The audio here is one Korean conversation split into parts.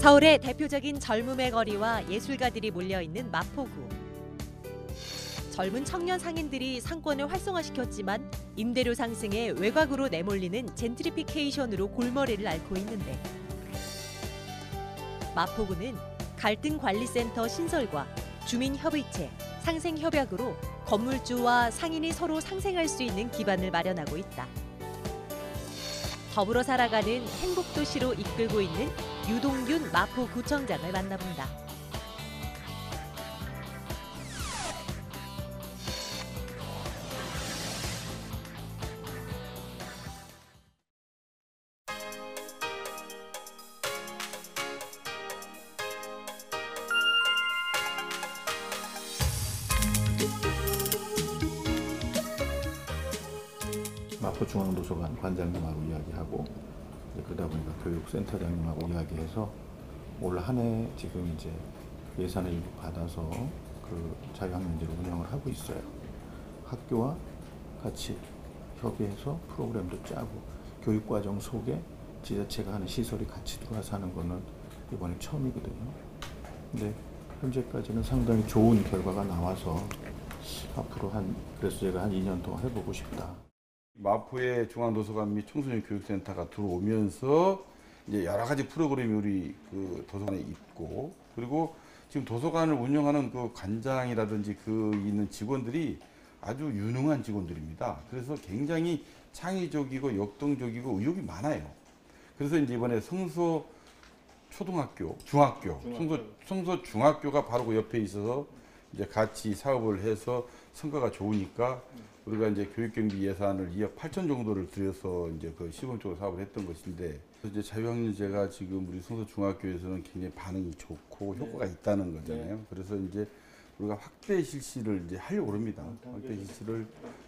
서울의 대표적인 젊음의 거리와 예술가들이 몰려있는 마포구. 젊은 청년 상인들이 상권을 활성화시켰지만 임대료 상승에 외곽으로 내몰리는 젠트리피케이션으로 골머리를 앓고 있는데, 마포구는 갈등관리센터 신설과 주민협의체, 상생협약으로 건물주와 상인이 서로 상생할 수 있는 기반을 마련하고 있다. 더불어 살아가는 행복도시로 이끌고 있는 유동균 마포구청장을 만나본다. 마포중앙도서관 관장님하고 이야기하고, 그러다 보니까 교육센터장님하고 이야기해서 올 한 해 지금 이제 예산을 일부 받아서 그 자유학년제를 운영을 하고 있어요. 학교와 같이 협의해서 프로그램도 짜고, 교육과정 속에 지자체가 하는 시설이 같이 들어와서 하는 거는 이번에 처음이거든요. 근데 현재까지는 상당히 좋은 결과가 나와서 앞으로 그래서 제가 한 2년 동안 해보고 싶다. 마포의 중앙도서관 및 청소년 교육센터가 들어오면서 이제 여러 가지 프로그램이 우리 그 도서관에 있고, 그리고 지금 도서관을 운영하는 그 관장이라든지 그 있는 직원들이 아주 유능한 직원들입니다. 그래서 굉장히 창의적이고 역동적이고 의욕이 많아요. 그래서 이제 이번에 성서 초등학교, 성서 중학교가 바로 그 옆에 있어서 이제 같이 사업을 해서 성과가 좋으니까 우리가 이제 교육경비 예산을 2억 8천 정도를 들여서 이제 그 시범적으로 사업을 했던 것인데, 이제 자유학년제가 지금 우리 성서 중학교에서는 굉장히 반응이 좋고 효과가 있다는 거잖아요. 그래서 이제 우리가 확대 실시를 이제 하려고 합니다. 확대 실시를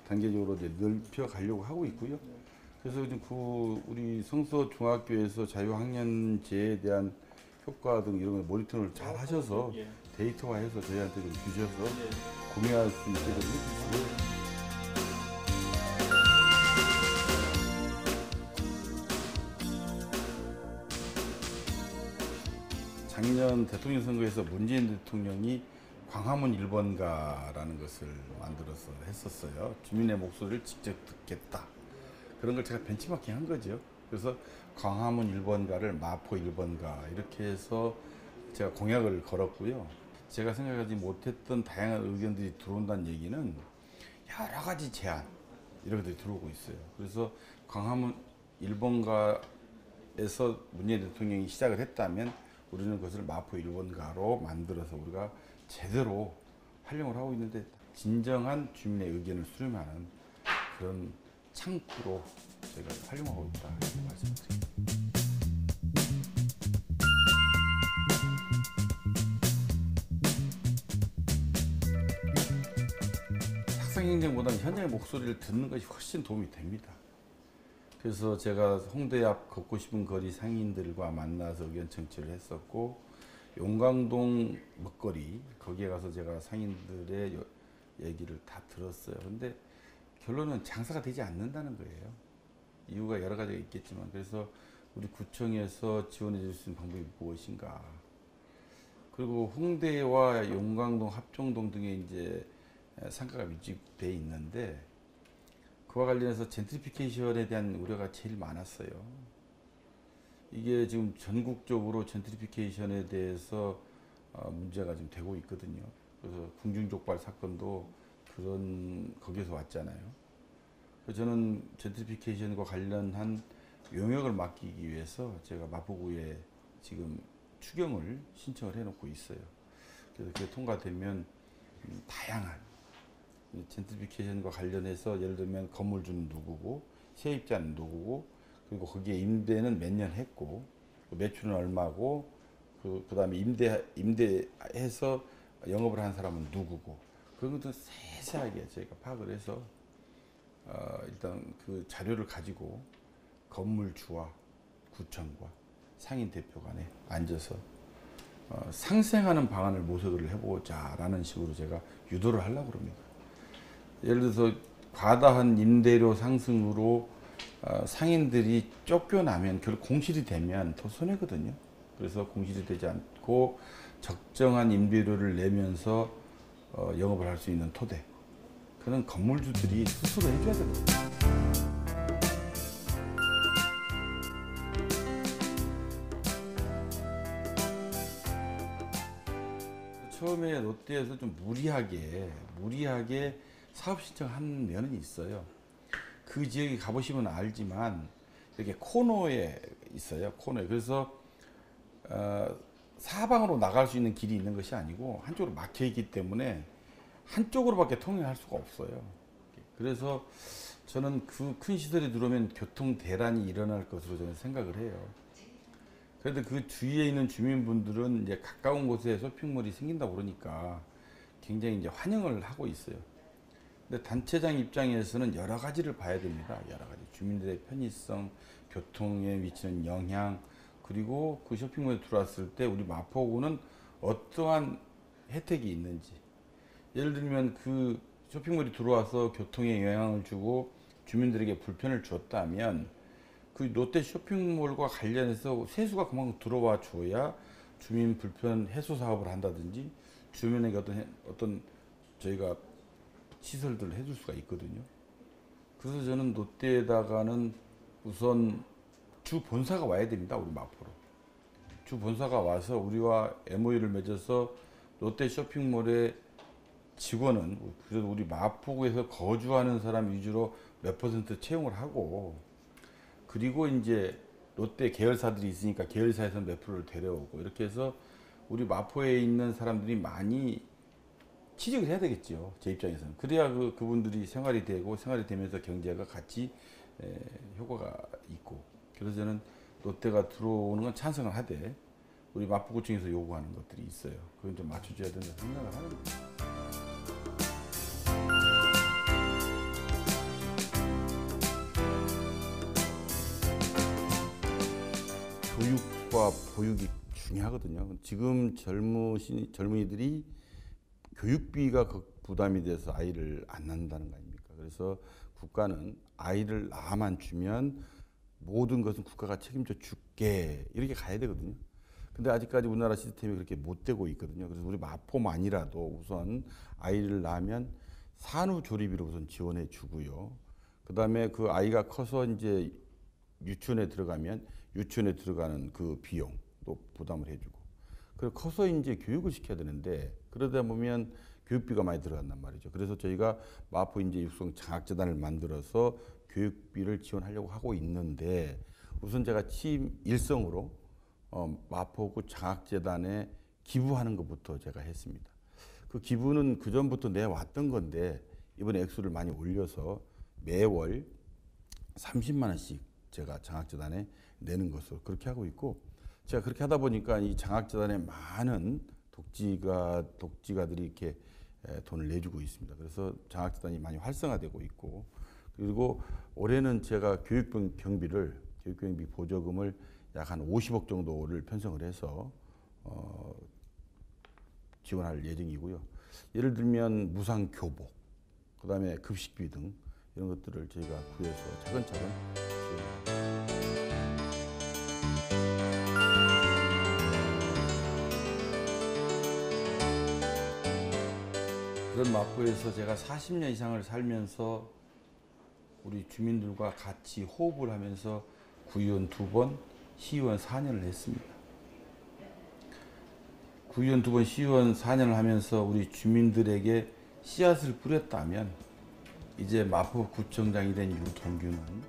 단계적으로 이제 넓혀 가려고 하고 있고요. 그래서 지금 우리 성서 중학교에서 자유학년제에 대한 효과 등 이런 걸 모니터를 잘 하셔서 데이터화해서 저희한테 좀 주셔서 구매할 수 있게 좀 해주시고요. 작년 대통령 선거에서 문재인 대통령이 광화문 1번가라는 것을 만들어서 했었어요. 주민의 목소리를 직접 듣겠다. 그런 걸 제가 벤치마킹 한 거죠. 그래서 광화문 1번가를 마포 1번가 이렇게 해서 제가 공약을 걸었고요. 제가 생각하지 못했던 다양한 의견들이 들어온다는 얘기는 여러 가지 제안 이런 것들이 들어오고 있어요. 그래서 광화문 1번가에서 문재인 대통령이 시작을 했다면 우리는 그것을 마포 1번가로 만들어서 우리가 제대로 활용을 하고 있는데, 진정한 주민의 의견을 수렴하는 그런 창구로 저희가 활용하고 있다 이렇게 말씀드립니다. 학생 행정보다는 현장의 목소리를 듣는 것이 훨씬 도움이 됩니다. 그래서 제가 홍대 앞 걷고 싶은 거리 상인들과 만나서 의견 청취를 했었고, 용광동 먹거리 거기에 가서 제가 상인들의 얘기를 다 들었어요. 근데 결론은 장사가 되지 않는다는 거예요. 이유가 여러 가지가 있겠지만, 그래서 우리 구청에서 지원해 줄 수 있는 방법이 무엇인가. 그리고 홍대와 용광동, 합정동 등에 이제 상가가 밀집돼 있는데, 그와 관련해서 젠트리피케이션에 대한 우려가 제일 많았어요. 이게 지금 전국적으로 젠트리피케이션에 대해서 문제가 좀 되고 있거든요. 그래서 궁중족발 사건도 거기에서 왔잖아요. 그래서 저는 젠트리피케이션과 관련한 용역을 맡기기 위해서 제가 마포구에 지금 추경을 신청을 해놓고 있어요. 그래서 그게 통과되면 다양한 젠트리피케이션과 관련해서 예를 들면 건물주는 누구고, 세입자는 누구고, 그리고 거기에 임대는 몇 년 했고, 매출은 얼마고, 그다음에 임대해서 영업을 한 사람은 누구고, 그런 것도 세세하게 저희가 파악을 해서 일단 그 자료를 가지고 건물주와 구청과 상인 대표 간에 앉아서 상생하는 방안을 모색을 해보자라는 식으로 제가 유도를 하려고 합니다. 예를 들어서 과다한 임대료 상승으로 상인들이 쫓겨나면, 결국 공실이 되면 더 손해거든요. 그래서 공실이 되지 않고 적정한 임대료를 내면서 영업을 할 수 있는 토대. 그는 건물주들이 스스로 해줘야 됩니다. 처음에 롯데에서 좀 무리하게 사업 신청한 면은 있어요. 그 지역에 가보시면 알지만 이렇게 코너에 있어요. 코너에. 그래서 사방으로 나갈 수 있는 길이 있는 것이 아니고 한쪽으로 막혀 있기 때문에 한쪽으로밖에 통행할 수가 없어요. 그래서 저는 그 큰 시설에 들어오면 교통 대란이 일어날 것으로 저는 생각을 해요. 그런데 그 주위에 있는 주민분들은 이제 가까운 곳에 쇼핑몰이 생긴다 그러니까 굉장히 이제 환영을 하고 있어요. 근데 단체장 입장에서는 여러 가지를 봐야 됩니다. 여러 가지 주민들의 편의성, 교통에 미치는 영향, 그리고 그 쇼핑몰에 들어왔을 때 우리 마포구는 어떠한 혜택이 있는지. 예를 들면 그 쇼핑몰이 들어와서 교통에 영향을 주고 주민들에게 불편을 줬다면 그 롯데 쇼핑몰과 관련해서 세수가 그만큼 들어와 줘야 주민 불편 해소 사업을 한다든지 주민에게 어떤 저희가 시설들을 해줄 수가 있거든요. 그래서 저는 롯데에다가는 우선 주 본사가 와야 됩니다. 우리 마포로. 주 본사가 와서 우리와 MOU를 맺어서 롯데 쇼핑몰의 직원은 그래도 우리 마포구에서 거주하는 사람 위주로 몇 % 채용을 하고, 그리고 이제 롯데 계열사들이 있으니까 계열사에서 몇 프로를 데려오고, 이렇게 해서 우리 마포에 있는 사람들이 많이 취직을 해야 되겠죠. 제 입장에서는. 그래야 그분들이 생활이 되고, 생활이 되면서 경제가 같이 효과가 있고. 그래서 저는 롯데가 들어오는 건 찬성을 하되 우리 마포구청에서 요구하는 것들이 있어요. 그건 좀 맞춰줘야 된다 생각을 하는 거예요. 교육과 보육이 중요하거든요. 지금 젊은이들이 교육비가 부담이 돼서 아이를 안 낳는다는 거 아닙니까? 그래서 국가는 아이를 낳아만 주면 모든 것은 국가가 책임져 줄게, 이렇게 가야 되거든요. 근데 아직까지 우리나라 시스템이 그렇게 못 되고 있거든요. 그래서 우리 마포만이라도 우선 아이를 낳으면 산후조리비를 우선 지원해 주고요. 그 다음에 그 아이가 커서 이제 유치원에 들어가면 유치원에 들어가는 그 비용도 부담을 해주고. 그리고 커서 이제 교육을 시켜야 되는데 그러다 보면 교육비가 많이 들어간단 말이죠. 그래서 저희가 마포 이제 육성 장학재단을 만들어서 교육비를 지원하려고 하고 있는데, 우선 제가 취임 일성으로 마포구 장학재단에 기부하는 것부터 제가 했습니다. 그 기부는 그 전부터 내왔던 건데 이번에 액수를 많이 올려서 매월 30만 원씩 제가 장학재단에 내는 것으로 그렇게 하고 있고, 제가 그렇게 하다 보니까 이 장학재단에 많은 독지가들이 이렇게 돈을 내주고 있습니다. 그래서 장학재단이 많이 활성화되고 있고, 그리고 올해는 제가 교육경비 보조금을 약 한 50억 정도를 편성을 해서 지원할 예정이고요. 예를 들면 무상 교복, 그다음에 급식비 등 이런 것들을 저희가 구해서 차근차근 지원합니다. 그런 마포에서 제가 40년 이상을 살면서 우리 주민들과 같이 호흡을 하면서 구의원 2번, 시의원 4년을 했습니다. 구의원 2번, 시의원 4년을 하면서 우리 주민들에게 씨앗을 뿌렸다면 이제 마포구청장이 된 유동규는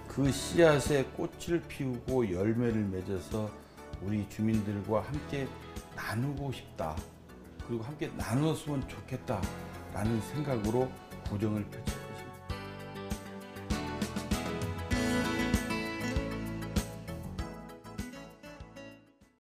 그 씨앗에 꽃을 피우고 열매를 맺어서 우리 주민들과 함께 나누고 싶다. 그리고 함께 나눴으면 좋겠다라는 생각으로 구정을 펼칩니다.